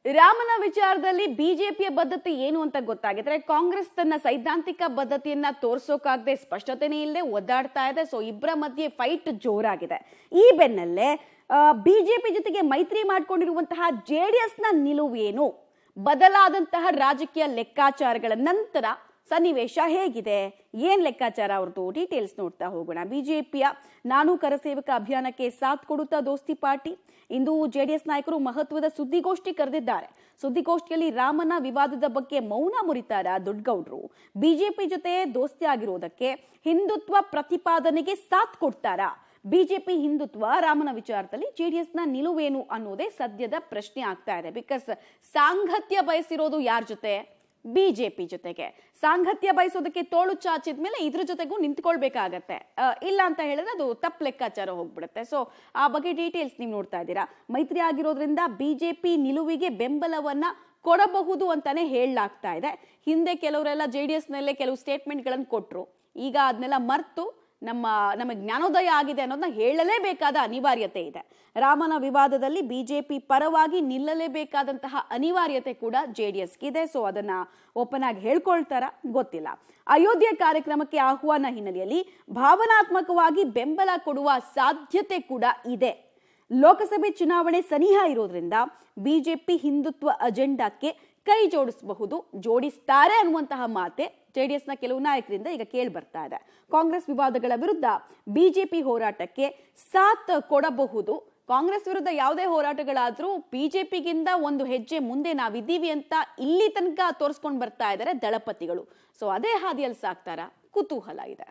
ರಾಮನ ವಿಚಾರದಲ್ಲಿ ಬಿಜೆಪಿಯ ಬದ್ಧತೆ ಏನು ಅಂತ ಗೊತ್ತಾಗಿದ್ರೆ ಕಾಂಗ್ರೆಸ್ ತನ್ನ ಸೈದ್ಧಾಂತಿಕ ಬದ್ಧತೆಯನ್ನ ತೋರಿಸೋಕಾಗದೆ ಸ್ಪಷ್ಟತೆನೇ ಇಲ್ಲದೆ ಒದ್ದಾಡ್ತಾ ಇದೆ. ಸೊ ಇಬ್ಬರ ಮಧ್ಯೆ ಫೈಟ್ ಜೋರಾಗಿದೆ. ಈ ಬೆನ್ನಲ್ಲೇ ಬಿಜೆಪಿ ಜೊತೆಗೆ ಮೈತ್ರಿ ಮಾಡಿಕೊಂಡಿರುವಂತಹ ಜೆಡಿಎಸ್ ನ ನಿಲುವೇನು, ಬದಲಾದಂತಹ ರಾಜಕೀಯ ಲೆಕ್ಕಾಚಾರಗಳ ನಂತರ ಸನ್ನಿವೇಶ ಹೇಗಿದೆ, ಏನ್ ಲೆಕ್ಕಾಚಾರ ಅವ್ರದ್ದು, ಡೀಟೇಲ್ಸ್ ನೋಡ್ತಾ ಹೋಗೋಣ. ಬಿಜೆಪಿಯ ನಾನು ಕರಸೇವಕ ಅಭಿಯಾನಕ್ಕೆ ಸಾಥ್ ಕೊಡುತ್ತಾ ದೋಸ್ತಿ ಪಾರ್ಟಿ. ಇಂದು ಜೆಡಿಎಸ್ ನಾಯಕರು ಮಹತ್ವದ ಸುದ್ದಿಗೋಷ್ಠಿ ಕರೆದಿದ್ದಾರೆ. ಸುದ್ದಿಗೋಷ್ಠಿಯಲ್ಲಿ ರಾಮನ ವಿವಾದದ ಬಗ್ಗೆ ಮೌನ ಮುರಿತಾರ ದೊಡ್ಡಗೌಡ್ರು. ಬಿಜೆಪಿ ಜೊತೆ ದೋಸ್ತಿ ಆಗಿರೋದಕ್ಕೆ ಹಿಂದುತ್ವ ಪ್ರತಿಪಾದನೆಗೆ ಸಾಥ್ ಕೊಡ್ತಾರಾ? ಬಿಜೆಪಿ ಹಿಂದುತ್ವ ರಾಮನ ವಿಚಾರದಲ್ಲಿ ಜೆಡಿಎಸ್ ನ ನಿಲುವೇನು ಅನ್ನೋದೇ ಸದ್ಯದ ಪ್ರಶ್ನೆ ಆಗ್ತಾ ಇದೆ. ಬಿಕಾಸ್ ಸಾಂಗತ್ಯ ಬಯಸಿರೋದು ಯಾರ ಜೊತೆ? ಬಿಜೆಪಿ ಜೊತೆಗೆ. ಸಾಂಗತ್ಯ ಬಯಸೋದಕ್ಕೆ ತೋಳು ಚಾಚಿದ ಮೇಲೆ ಇದ್ರ ಜೊತೆಗೂ ನಿಂತ್ಕೊಳ್ಬೇಕಾಗತ್ತೆ. ಇಲ್ಲ ಅಂತ ಹೇಳಿದ್ರೆ ಅದು ತಪ್ಪು ಲೆಕ್ಕಾಚಾರ ಹೋಗ್ಬಿಡುತ್ತೆ. ಸೊ ಆ ಬಗ್ಗೆ ಡೀಟೇಲ್ಸ್ ನೀವು ನೋಡ್ತಾ ಇದ್ದೀರಾ. ಮೈತ್ರಿ ಆಗಿರೋದ್ರಿಂದ ಬಿಜೆಪಿ ನಿಲುವಿಗೆ ಬೆಂಬಲವನ್ನ ಕೊಡಬಹುದು ಅಂತಾನೆ ಹೇಳಲಾಗ್ತಾ ಇದೆ. ಹಿಂದೆ ಕೆಲವರೆಲ್ಲ ಜೆಡಿಎಸ್ ನಲ್ಲೇ ಕೆಲವು ಸ್ಟೇಟ್ಮೆಂಟ್ ಗಳನ್ನು ಕೊಟ್ರು. ಈಗ ಅದನ್ನೆಲ್ಲ ಮರ್ತು ನಮಗೆ ಜ್ಞಾನೋದಯ ಆಗಿದೆ ಅನ್ನೋದನ್ನ ಹೇಳಲೇಬೇಕಾದ ಅನಿವಾರ್ಯತೆ ಇದೆ. ರಾಮನ ವಿವಾದದಲ್ಲಿ ಬಿಜೆಪಿ ಪರವಾಗಿ ನಿಲ್ಲಲೇಬೇಕಾದಂತಹ ಅನಿವಾರ್ಯತೆ ಕೂಡ ಜೆಡಿಎಸ್ಗೆ ಇದೆ. ಸೊ ಅದನ್ನ ಓಪನ್ ಆಗಿ ಹೇಳ್ಕೊಳ್ತಾರ ಗೊತ್ತಿಲ್ಲ. ಅಯೋಧ್ಯೆ ಕಾರ್ಯಕ್ರಮಕ್ಕೆ ಆಹ್ವಾನ ಹಿನ್ನೆಲೆಯಲ್ಲಿ ಭಾವನಾತ್ಮಕವಾಗಿ ಬೆಂಬಲ ಕೊಡುವ ಸಾಧ್ಯತೆ ಕೂಡ ಇದೆ. ಲೋಕಸಭೆ ಚುನಾವಣೆ ಸನಿಹ ಇರೋದ್ರಿಂದ ಬಿಜೆಪಿ ಹಿಂದುತ್ವ ಅಜೆಂಡಾಕ್ಕೆ ಕೈ ಜೋಡಿಸ್ತಾರೆ ಅನ್ನುವಂತಹ ಮಾತೆ ಜೆಡಿಎಸ್ ನ ಕೆಲವು ನಾಯಕರಿಂದ ಈಗ ಕೇಳಿ ಬರ್ತಾ ಇದೆ. ಕಾಂಗ್ರೆಸ್ ವಿವಾದಗಳ ವಿರುದ್ಧ ಬಿಜೆಪಿ ಹೋರಾಟಕ್ಕೆ ಸಾಥ್ ಕೊಡಬಹುದು. ಕಾಂಗ್ರೆಸ್ ವಿರುದ್ಧ ಯಾವುದೇ ಹೋರಾಟಗಳಾದ್ರೂ ಬಿಜೆಪಿಗಿಂತ ಒಂದು ಹೆಜ್ಜೆ ಮುಂದೆ ನಾವಿದ್ದೀವಿ ಅಂತ ಇಲ್ಲಿ ತನಕ ತೋರಿಸ್ಕೊಂಡು ಬರ್ತಾ ಇದ್ದಾರೆ ದಳಪತಿಗಳು. ಸೊ ಅದೇ ಹಾದಿಯಲ್ಲಿ ಸಾಕ್ತಾರ? ಕುತೂಹಲ ಇದೆ.